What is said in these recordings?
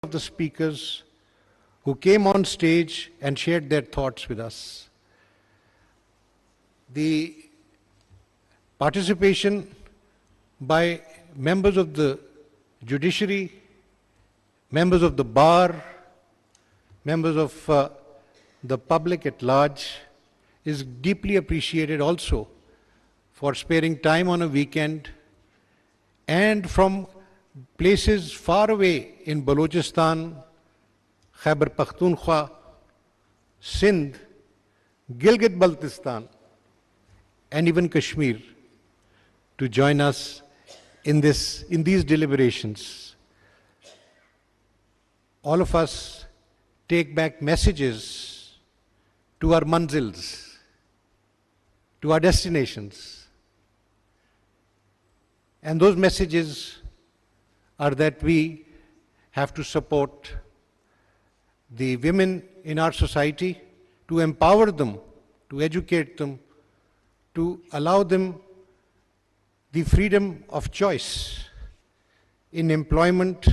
of the speakers who came on stage and shared their thoughts with us. The participation by members of the judiciary, members of the bar, members of the public at large is deeply appreciated also for sparing time on a weekend and from places far away in Balochistan, Khyber Pakhtunkhwa, Sindh, Gilgit-Baltistan, and even Kashmir to join us in these deliberations. All of us take back messages to our manzils, to our destinations. And those messages are that we have to support the women in our society, to empower them, to educate them, to allow them the freedom of choice in employment,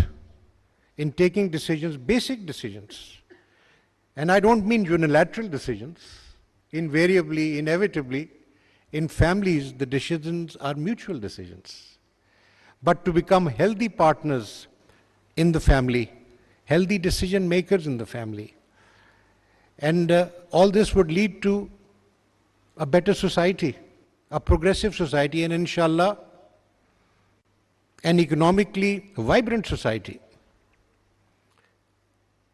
in taking decisions, basic decisions. And I don't mean unilateral decisions. Invariably, inevitably, in families, the decisions are mutual decisions. But to become healthy partners in the family, healthy decision makers in the family. And all this would lead to a better society, a progressive society, and inshallah, an economically vibrant society.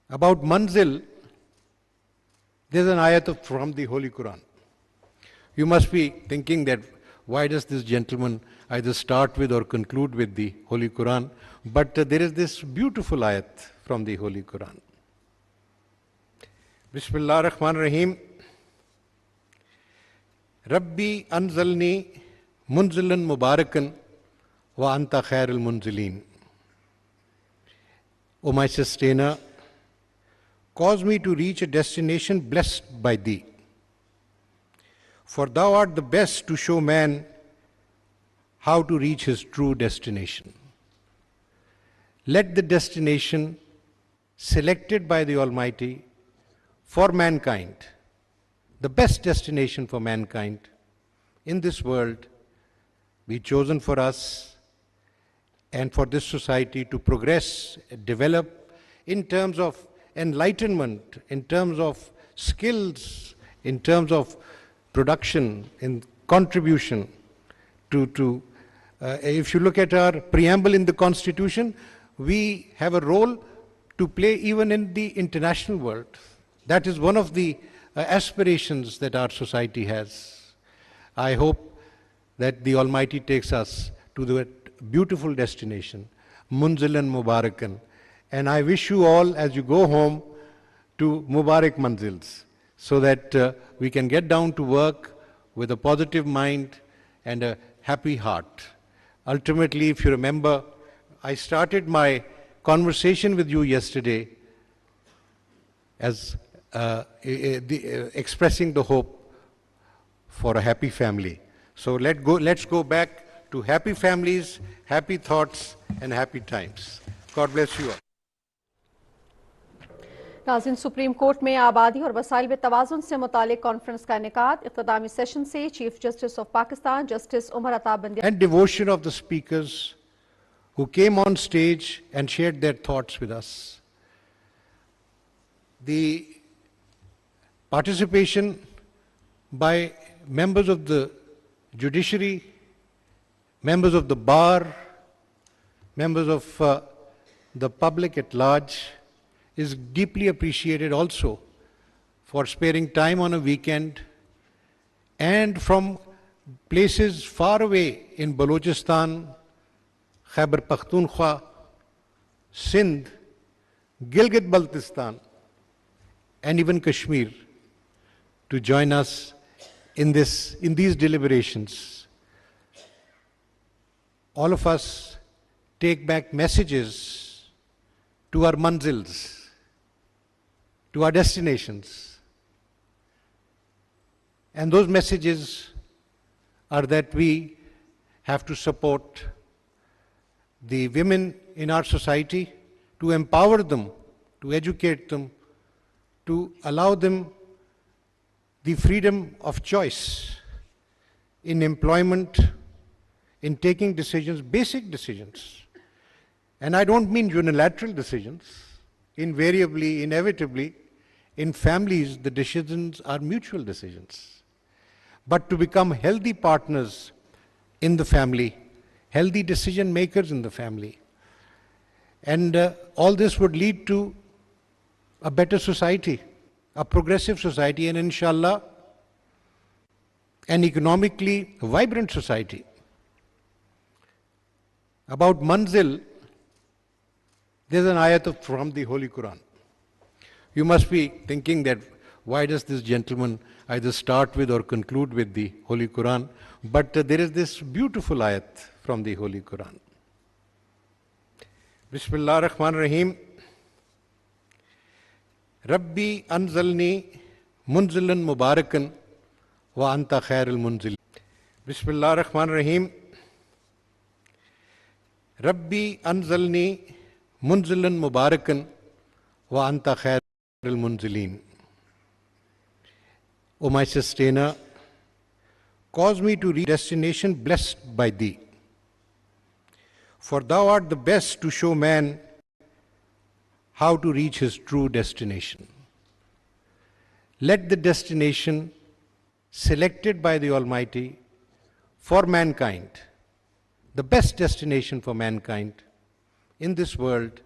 About manzil, there's an ayat from the Holy Quran. You must be thinking that why does this gentleman either start with or conclude with the Holy Quran? But there is this beautiful ayat from the Holy Quran. Bismillah ar-Rahman ar-Rahim. Rabbi anzalni munzilan mubarakan wa anta khairul munzilin. O my sustainer, cause me to reach a destination blessed by thee. For thou art the best to show man how to reach his true destination. Let the destination selected by the Almighty for mankind, the best destination for mankind in this world, be chosen for us and for this society to progress, develop in terms of enlightenment, in terms of skills, in terms of production, in contribution to if you look at our preamble in the Constitution, we have a role to play even in the international world. That is one of the aspirations that our society has. I hope that the Almighty takes us to the beautiful destination, Munzilan Mubarakan. And I wish you all, as you go home, to Mubarak Manzils, so that we can get down to work with a positive mind and a happy heart. Ultimately, if you remember, I started my conversation with you yesterday as expressing the hope for a happy family. So let's go back to happy families, happy thoughts, and happy times. God bless you all. नाज़रीन, supreme court में आबादी और वसाइल में तवाज़ुन से मुतालिक conference का इनेकाद इख्तितामी सेशन से chief justice of Pakistan justice Umar Bandial and devotion of the speakers who came on stage and shared their thoughts with us. The participation by members of the judiciary, members of the bar, members of the public at large is deeply appreciated also for sparing time on a weekend and from places far away in Balochistan, Khyber Pakhtunkhwa, Sindh, Gilgit-Baltistan, and even Kashmir to join us in these deliberations. All of us take back messages to our manzils, to our destinations. And those messages are that we have to support the women in our society, to empower them, to educate them, to allow them the freedom of choice in employment, in taking decisions, basic decisions. And I don't mean unilateral decisions. Invariably, inevitably, in families, the decisions are mutual decisions. But to become healthy partners in the family, healthy decision makers in the family. And all this would lead to a better society, a progressive society, and inshallah, an economically vibrant society. About manzil, there's an ayat from the Holy Quran. You must be thinking that why does this gentleman either start with or conclude with the Holy Quran? But there is this beautiful ayat from the Holy Quran. Bismillah ar-Rahman ar-Rahim. Rabbi anzalni munzilan mubarakan wa anta khairul munzil. Bismillah ar-Rahman ar-Rahim. Rabbi anzalni munzilan mubarakan wa anta khairul munzilin. O my sustainer, cause me to reach a destination blessed by thee. For thou art the best to show man how to reach his true destination. Let the destination selected by the Almighty for mankind, the best destination for mankind in this world,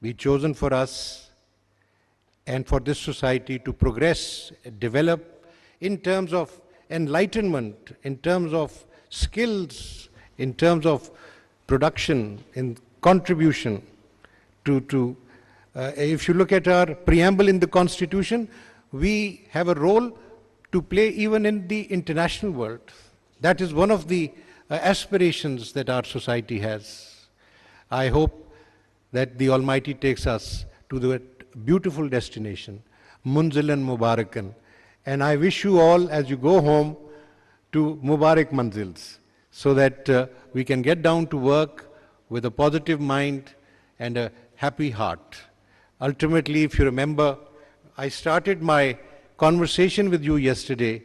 be chosen for us and for this society to progress, develop in terms of enlightenment, in terms of skills, in terms of production, in contribution to if you look at our preamble in the Constitution, we have a role to play even in the international world. That is one of the aspirations that our society has. I hope that the Almighty takes us to the beautiful destination, Munzilan Mubarakan. And I wish you all, as you go home, to Mubarak Manzils, so that we can get down to work with a positive mind and a happy heart. Ultimately, if you remember, I started my conversation with you yesterday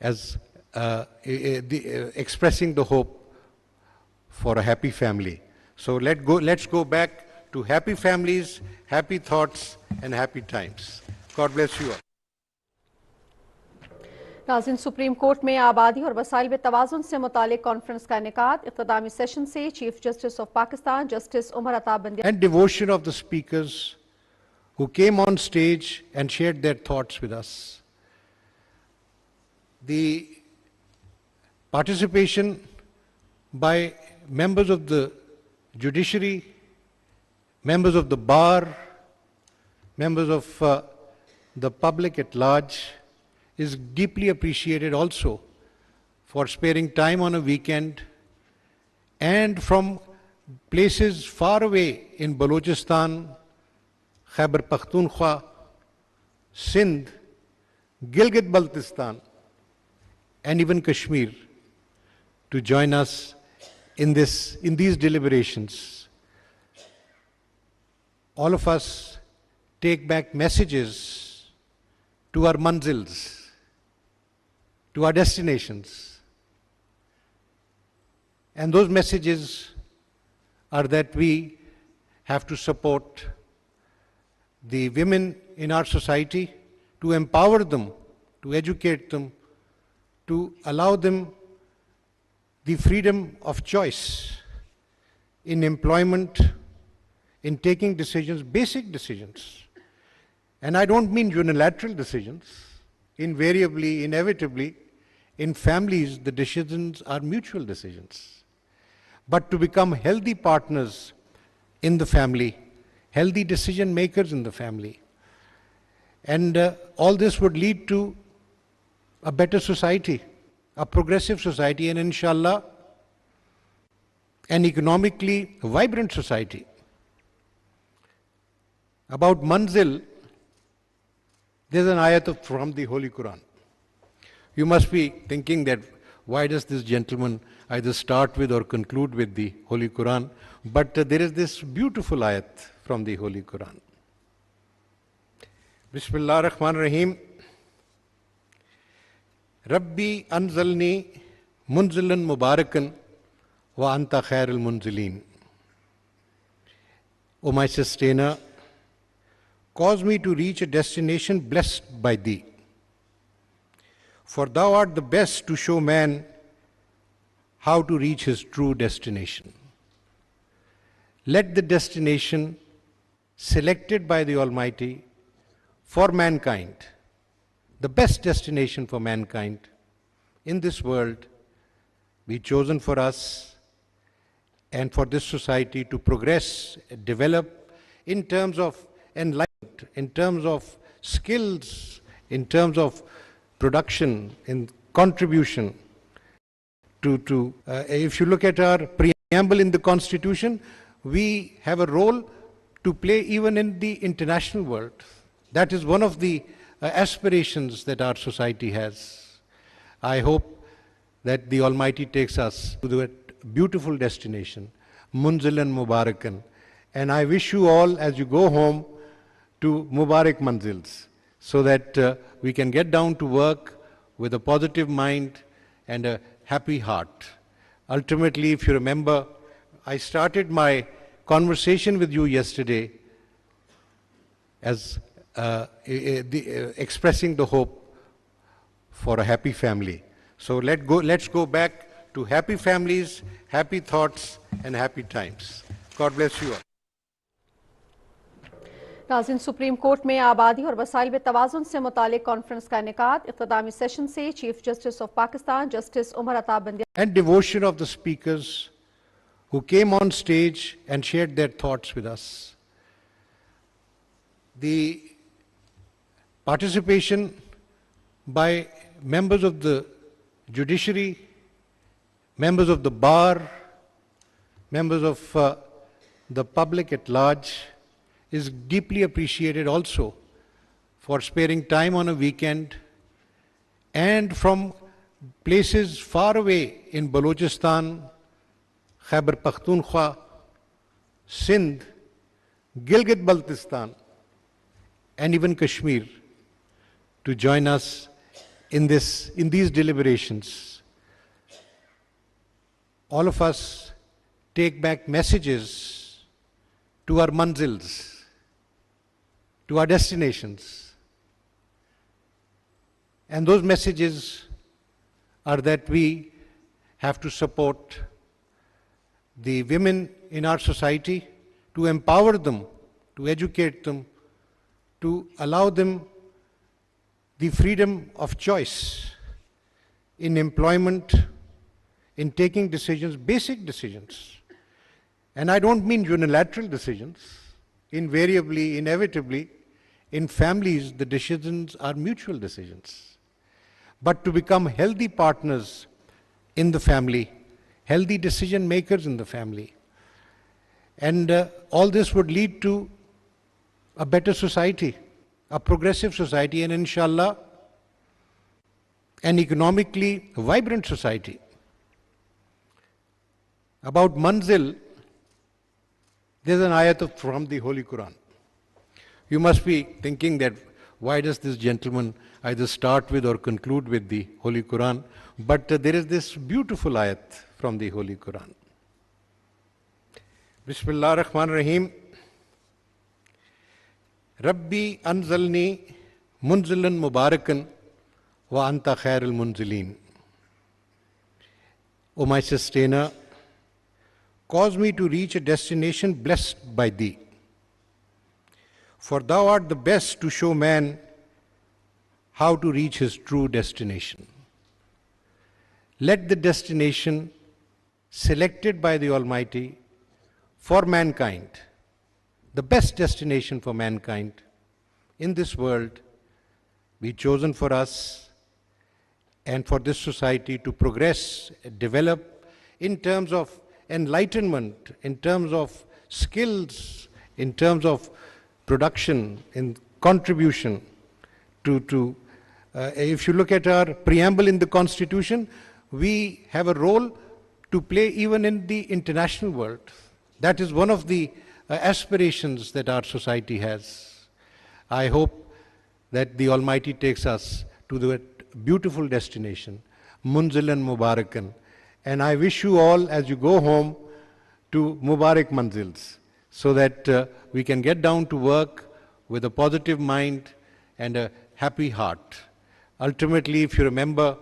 as expressing the hope for a happy family. So let's go back to happy families, happy thoughts, and happy times. God bless you all. नाज़रीन, supreme court में आबादी और वसाइल में तवाज़ुन से मुतालिक conference का इनेकाद इख्तितामी सेशन से chief justice of Pakistan justice Umar Ata Bandial and devotion of the speakers who came on stage and shared their thoughts with us. The participation by members of the judiciary, members of the bar, members of the public at large is deeply appreciated also for sparing time on a weekend and from places far away in Balochistan, Khyber Pakhtunkhwa, Sindh, Gilgit-Baltistan, and even Kashmir to join us in these deliberations. All of us take back messages to our manzils, to our destinations. And those messages are that we have to support the women in our society, to empower them, to educate them, to allow them the freedom of choice in employment, in taking decisions, basic decisions. And I don't mean unilateral decisions. Invariably, inevitably, in families, the decisions are mutual decisions. But to become healthy partners in the family, healthy decision makers in the family. And all this would lead to a better society, a progressive society, and inshallah, an economically vibrant society. About manzil, there's an ayat from the Holy Quran. You must be thinking that why does this gentleman either start with or conclude with the Holy Quran? But there is this beautiful ayat from the Holy Quran. Bismillah ar-Rahman ar-Rahim. Rabbi anzalni munzilan mubarakan wa anta khairul munzilin. O my sustainer, cause me to reach a destination blessed by thee. For thou art the best to show man how to reach his true destination. Let the destination selected by the Almighty for mankind, the best destination for mankind in this world, be chosen for us and for this society to progress, develop in terms of enlightenment, in terms of skills, in terms of production, in contribution to if you look at our preamble in the Constitution, we have a role to play even in the international world. That is one of the aspirations that our society has. I hope that the Almighty takes us to that beautiful destination, Munzilan Mubarakan. And I wish you all, as you go home, to Mubarak Manzils, so that we can get down to work with a positive mind and a happy heart. Ultimately, if you remember, I started my conversation with you yesterday as expressing the hope for a happy family. So let's go back to happy families, happy thoughts, and happy times. God bless you all. नाज़रीन, supreme court में आबादी और वसाइल में तवाज़ुन से मुतालिक conference का इनेकाद इख्तितामी सेशन से chief justice of Pakistan justice Umar Ata Bandial and devotion of the speakers who came on stage and shared their thoughts with us. The participation by members of the judiciary, members of the bar, members of the public at large is deeply appreciated also for sparing time on a weekend and from places far away in Balochistan, Khyber Pakhtunkhwa, Sindh, Gilgit-Baltistan, and even Kashmir to join us in these deliberations. All of us take back messages to our manzils, to our destinations. And those messages are that we have to support the women in our society, to empower them, to educate them, to allow them the freedom of choice in employment, in taking decisions, basic decisions. And I don't mean unilateral decisions. Invariably, inevitably, in families, the decisions are mutual decisions. But to become healthy partners in the family, healthy decision makers in the family. And all this would lead to a better society, a progressive society, and inshallah, an economically vibrant society. About manzil, there's an ayat from the Holy Quran. You must be thinking that why does this gentleman either start with or conclude with the Holy Quran? But there is this beautiful ayat from the Holy Quran. Bismillah ar-Rahman ar-Rahim. Rabbi anzalni munzilan mubarakan wa anta khairul munzilin. O my sustainer, cause me to reach a destination blessed by thee. For thou art the best to show man how to reach his true destination. Let the destination selected by the Almighty for mankind, the best destination for mankind in this world, be chosen for us and for this society to progress, develop in terms of enlightenment, in terms of skills, in terms of production, in contribution to if you look at our preamble in the Constitution, we have a role to play even in the international world. That is one of the aspirations that our society has. I hope that the Almighty takes us to the beautiful destination, Munzilan Mubarakan. And I wish you all, as you go home, to Mubarak Manzils, so that we can get down to work with a positive mind and a happy heart. Ultimately, if you remember,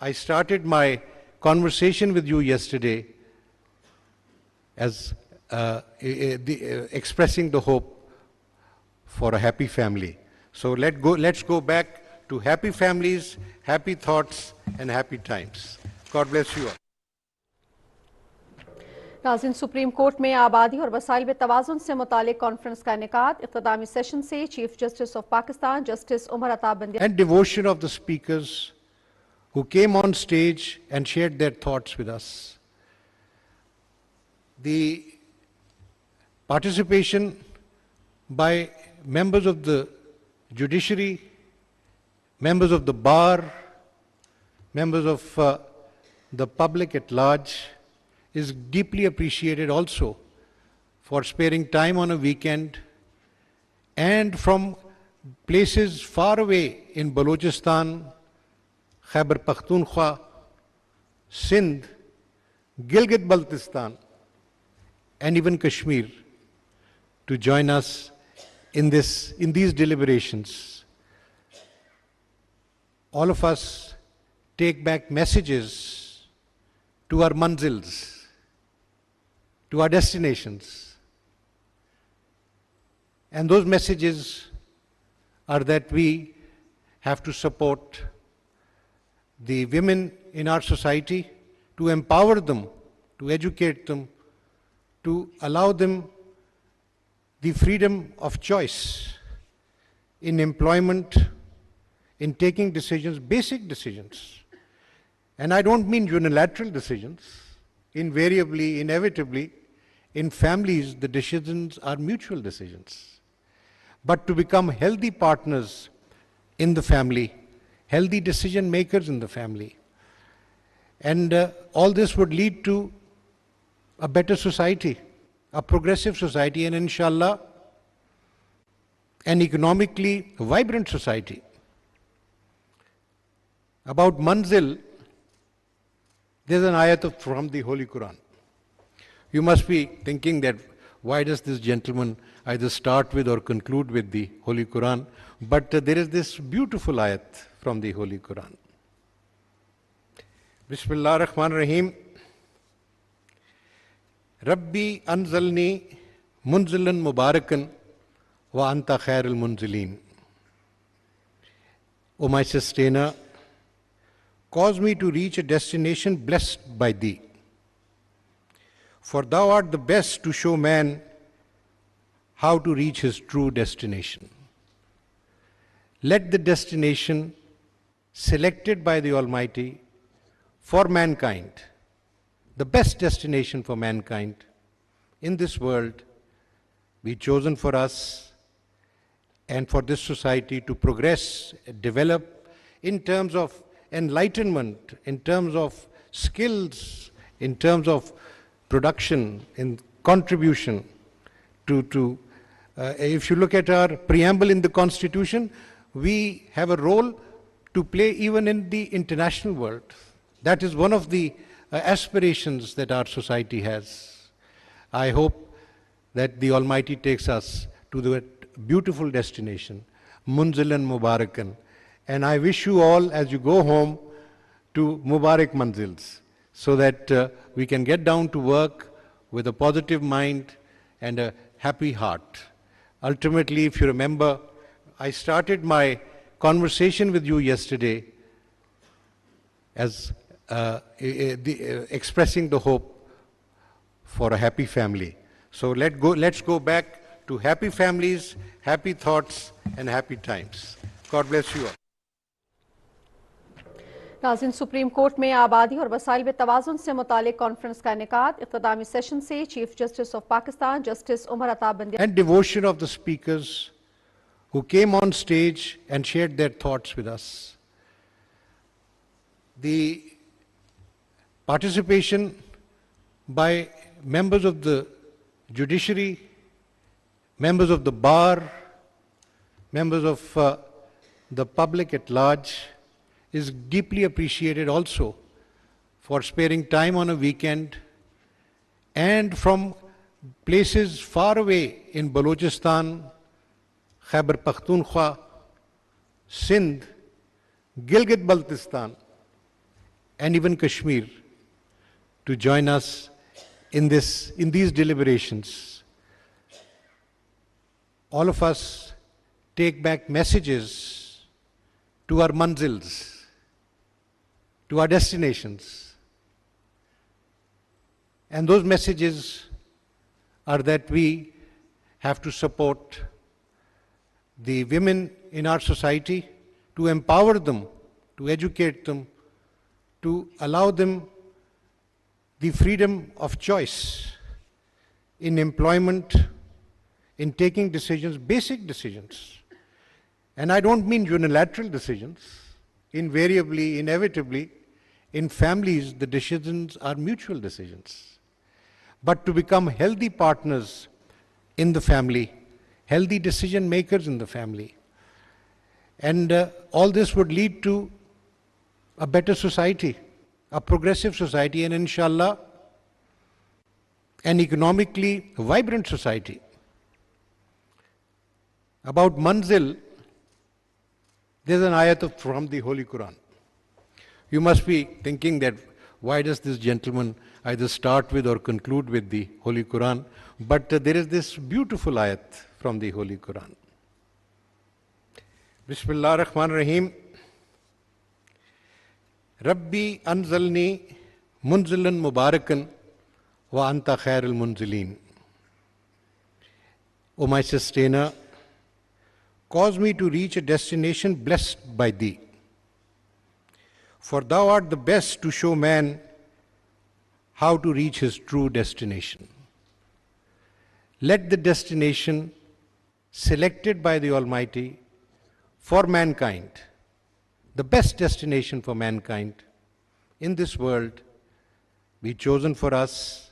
I started my conversation with you yesterday as expressing the hope for a happy family. So let's go back to happy families, happy thoughts, and happy times. God bless you all. नाज़रीन, supreme court में आबादी और वसाइल में तवाज़ुन से मुतालिक conference का इनेकाद इख्तितामी सेशन से chief justice of Pakistan justice Umar Ata Bandial And devotion of the speakers who came on stage and shared their thoughts with us. The participation by members of the judiciary, members of the bar, members of the public at large is deeply appreciated also for sparing time on a weekend and from places far away in Balochistan, Khyber Pakhtunkhwa, Sindh, Gilgit-Baltistan, and even Kashmir to join us in these deliberations. All of us take back messages to our manzils, to our destinations. And those messages are that we have to support the women in our society, to empower them, to educate them, to allow them the freedom of choice in employment, in taking decisions, basic decisions. And I don't mean unilateral decisions. Invariably, inevitably, in families, the decisions are mutual decisions. But to become healthy partners in the family, healthy decision makers in the family. And all this would lead to a better society, a progressive society, and inshallah, an economically vibrant society. About manzil, there's an ayat from the Holy Quran. You must be thinking that why does this gentleman either start with or conclude with the Holy Quran? But there is this beautiful ayat from the Holy Quran. Bismillah ar-Rahman ar-Rahim. Rabbi anzalni munzilan mubarakan wa anta khairul munzilin. O my sustainer, cause me to reach a destination blessed by thee. For thou art the best to show man how to reach his true destination. Let the destination selected by the Almighty for mankind, the best destination for mankind in this world, be chosen for us and for this society to progress, develop in terms of enlightenment, in terms of skills, in terms of production, in contribution to if you look at our preamble in the Constitution, we have a role to play even in the international world. That is one of the aspirations that our society has. I hope that the Almighty takes us to the beautiful destination, Munzilan Mubarakan. And I wish you all, as you go home, to Mubarak Manzils, so that we can get down to work with a positive mind and a happy heart. Ultimately, if you remember, I started my conversation with you yesterday as expressing the hope for a happy family. So let's go back to happy families, happy thoughts, and happy times. God bless you all. नाज़रीन, supreme court में आबादी और वसाइल में तवाज़ुन से मुतालिक conference का इनेकाद इख्तितामी सेशन से chief justice of Pakistan justice Umar Ata Bandial And devotion of the speakers who came on stage and shared their thoughts with us. The participation by members of the judiciary, members of the bar, members of the public at large, is deeply appreciated also for sparing time on a weekend and from places far away in Balochistan, Khyber Pakhtunkhwa, Sindh, Gilgit-Baltistan, and even Kashmir to join us in these deliberations. All of us take back messages to our manzils, to our destinations. And those messages are that we have to support the women in our society, to empower them, to educate them, to allow them the freedom of choice in employment, in taking decisions, basic decisions. And I don't mean unilateral decisions. Invariably, inevitably, in families, the decisions are mutual decisions. But to become healthy partners in the family, healthy decision makers in the family. And all this would lead to a better society, a progressive society, and inshallah, an economically vibrant society. About manzil, there's an ayat from the Holy Quran. You must be thinking that why does this gentleman either start with or conclude with the Holy Quran? But there is this beautiful ayat from the Holy Quran. Bismillah ar-Rahman ar-Rahim. Rabbi anzalni munzilan mubarakan wa anta khairul munzilin. O my sustainer, cause me to reach a destination blessed by thee. For thou art the best to show man how to reach his true destination. Let the destination selected by the Almighty for mankind, the best destination for mankind in this world, be chosen for us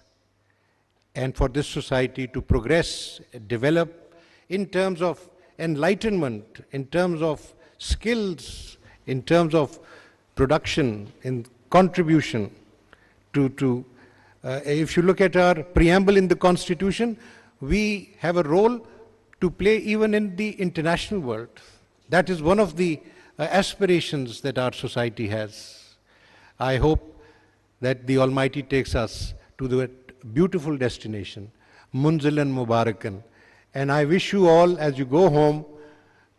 and for this society to progress, develop in terms of enlightenment, in terms of skills, in terms of production, in contribution to if you look at our preamble in the Constitution, we have a role to play even in the international world. That is one of the aspirations that our society has. I hope that the Almighty takes us to the beautiful destination, Munzilan Mubarakan. And I wish you all, as you go home,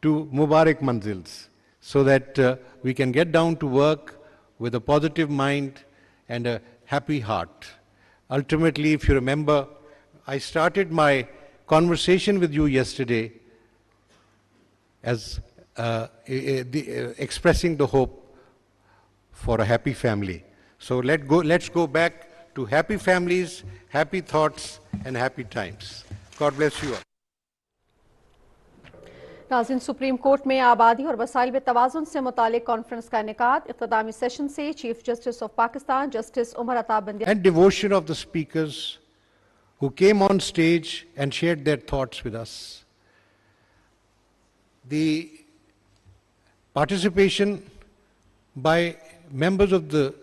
to Mubarak Manzils, so that we can get down to work with a positive mind and a happy heart. Ultimately, if you remember, I started my conversation with you yesterday as expressing the hope for a happy family. So let's go back to happy families, happy thoughts, and happy times. God bless you all. नाज़रीन, supreme court में आबादी और वसाइल में तवाज़ुन से मुतालिक conference का इनेकाद इख्तितामी सेशन से chief justice of Pakistan justice Umar Ata Bandial and devotion of the speakers who came on stage and shared their thoughts with us. The participation by members of the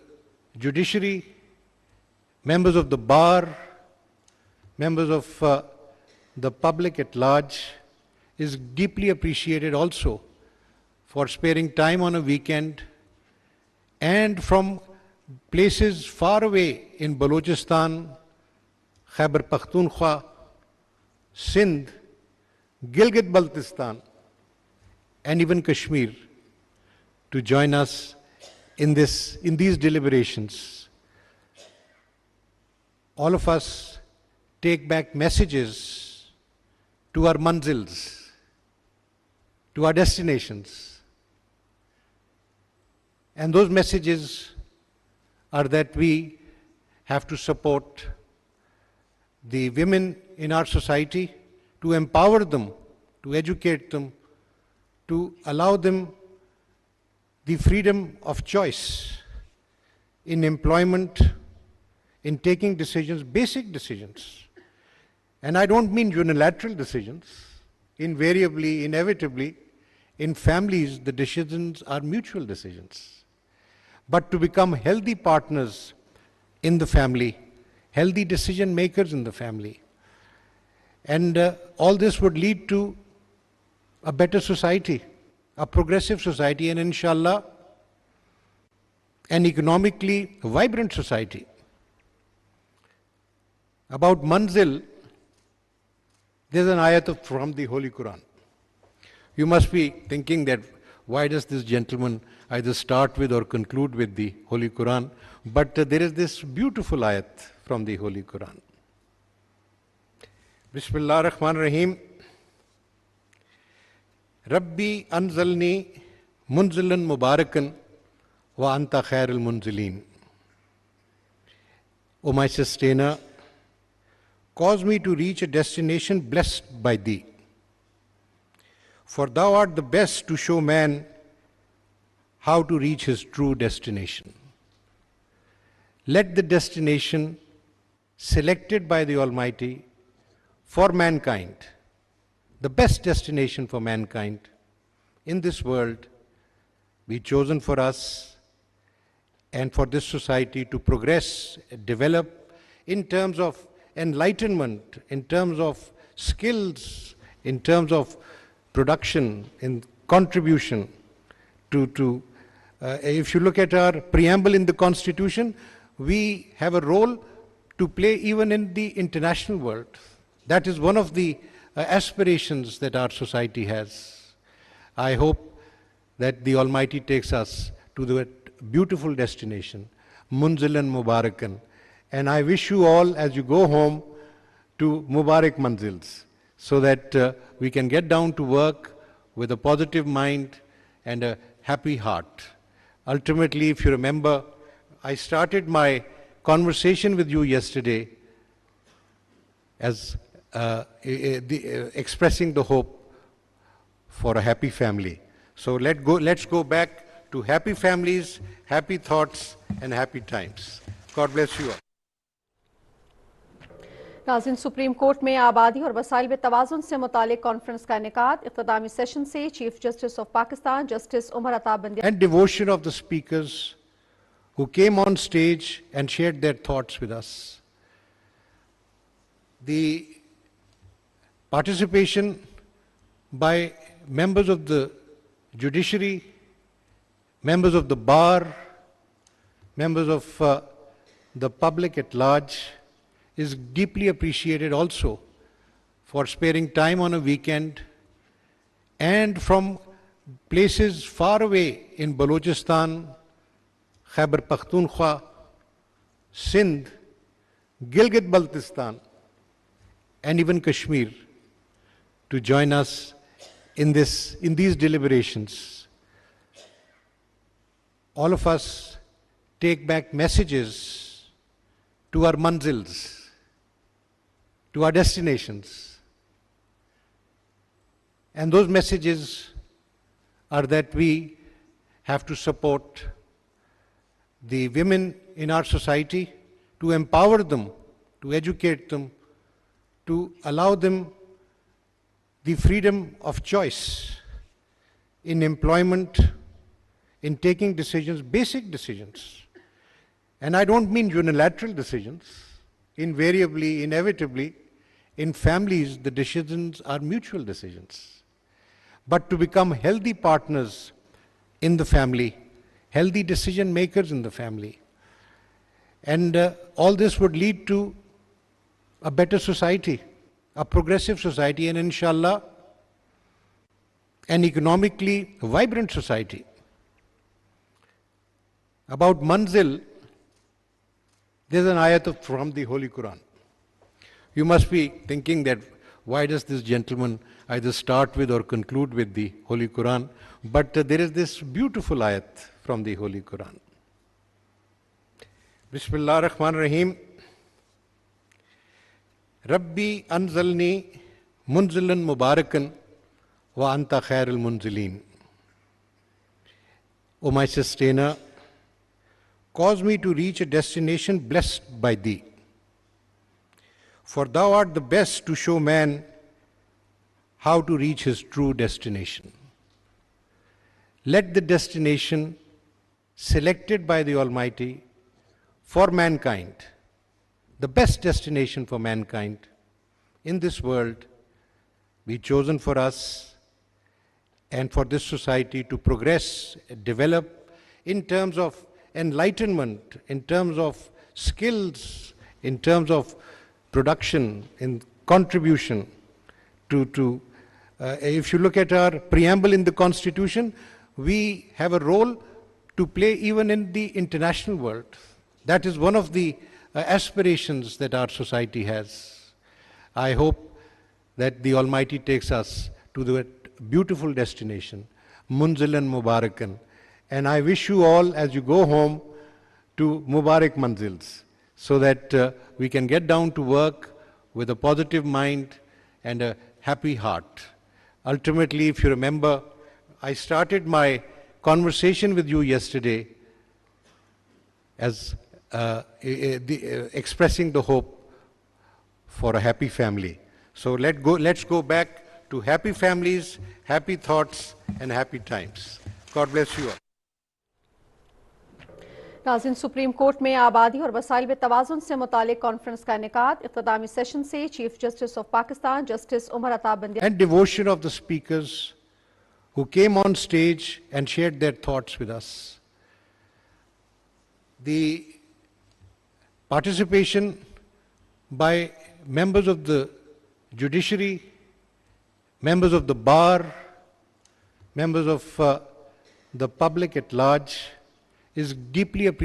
judiciary, members of the bar, members of the public at large is deeply appreciated also for sparing time on a weekend and from places far away in Balochistan, Khyber Pakhtunkhwa, Sindh, Gilgit-Baltistan, and even Kashmir to join us in these deliberations. All of us take back messages to our manzils, to our destinations. And those messages are that we have to support the women in our society, to empower them, to educate them, to allow them the freedom of choice in employment, in taking decisions, basic decisions. And I don't mean unilateral decisions. Invariably, inevitably, in families, the decisions are mutual decisions. But to become healthy partners in the family, healthy decision makers in the family. And all this would lead to a better society, a progressive society, and inshallah, an economically vibrant society. About manzil, there's an ayat from the Holy Quran. You must be thinking that why does this gentleman either start with or conclude with the Holy Quran? But there is this beautiful ayat from the Holy Quran. Bismillah ar-Rahman ar-Rahim. Rabbi anzalni munzilan mubarakan wa anta khairul munzilin. O my sustainer, cause me to reach a destination blessed by thee. For thou art the best to show man how to reach his true destination. Let the destination selected by the Almighty for mankind, the best destination for mankind in this world, be chosen for us and for this society to progress, develop in terms of enlightenment, in terms of skills, in terms of production, in contribution to if you look at our preamble in the Constitution, we have a role to play even in the international world. That is one of the aspirations that our society has. I hope that the Almighty takes us to the beautiful destination, Munzilan Mubarakan. And I wish you all, as you go home, to Mubarak Manzils, so that we can get down to work with a positive mind and a happy heart. Ultimately, if you remember, I started my conversation with you yesterday as expressing the hope for a happy family. So let's go back to happy families, happy thoughts, and happy times. God bless you all. नाज़रीन, supreme court में आबादी और वसाइल में तवाज़ुन से मुतालिक conference का इनेकाद इख्तितामी सेशन से chief justice of Pakistan justice Umar Ata Bandial And devotion of the speakers who came on stage and shared their thoughts with us. The participation by members of the judiciary, members of the bar, members of the public at large is deeply appreciated also for sparing time on a weekend and from places far away in Balochistan, Khyber Pakhtunkhwa, Sindh, Gilgit-Baltistan, and even Kashmir to join us in these deliberations. All of us take back messages to our manzils, to our destinations. And those messages are that we have to support the women in our society, to empower them, to educate them, to allow them the freedom of choice in employment, in taking decisions, basic decisions. And I don't mean unilateral decisions. Invariably, inevitably, in families, the decisions are mutual decisions. But to become healthy partners in the family, healthy decision makers in the family. And all this would lead to a better society, a progressive society, and inshallah, an economically vibrant society. About manzil, there's an ayat from the Holy Quran. You must be thinking that why does this gentleman either start with or conclude with the Holy Quran? But there is this beautiful ayat from the Holy Quran. Bismillah ar-Rahman ar-Rahim. Rabbi anzalni munzilan mubarakan wa anta khairul munzilin. O my sustainer, cause me to reach a destination blessed by thee. For thou art the best to show man how to reach his true destination. Let the destination selected by the Almighty for mankind, the best destination for mankind in this world, be chosen for us and for this society to progress, develop in terms of enlightenment, in terms of skills, in terms of production, in contribution to if you look at our preamble in the Constitution, we have a role to play even in the international world. That is one of the aspirations that our society has. I hope that the Almighty takes us to the beautiful destination, Munzilan Mubarakan. And I wish you all, as you go home, to Mubarak Manzils, so that we can get down to work with a positive mind and a happy heart. Ultimately, if you remember, I started my conversation with you yesterday as expressing the hope for a happy family. So let's go back to happy families, happy thoughts, and happy times. God bless you all. नाज़रीन, supreme court में आबादी और वसाइल में तवाज़ुन से मुतालिक conference का इनेकाद इख्तितामी सेशन से chief justice of Pakistan justice Umar Ata Bandial and devotion of the speakers who came on stage and shared their thoughts with us. The participation by members of the judiciary, members of the bar, members of the public at large is deeply appreciated.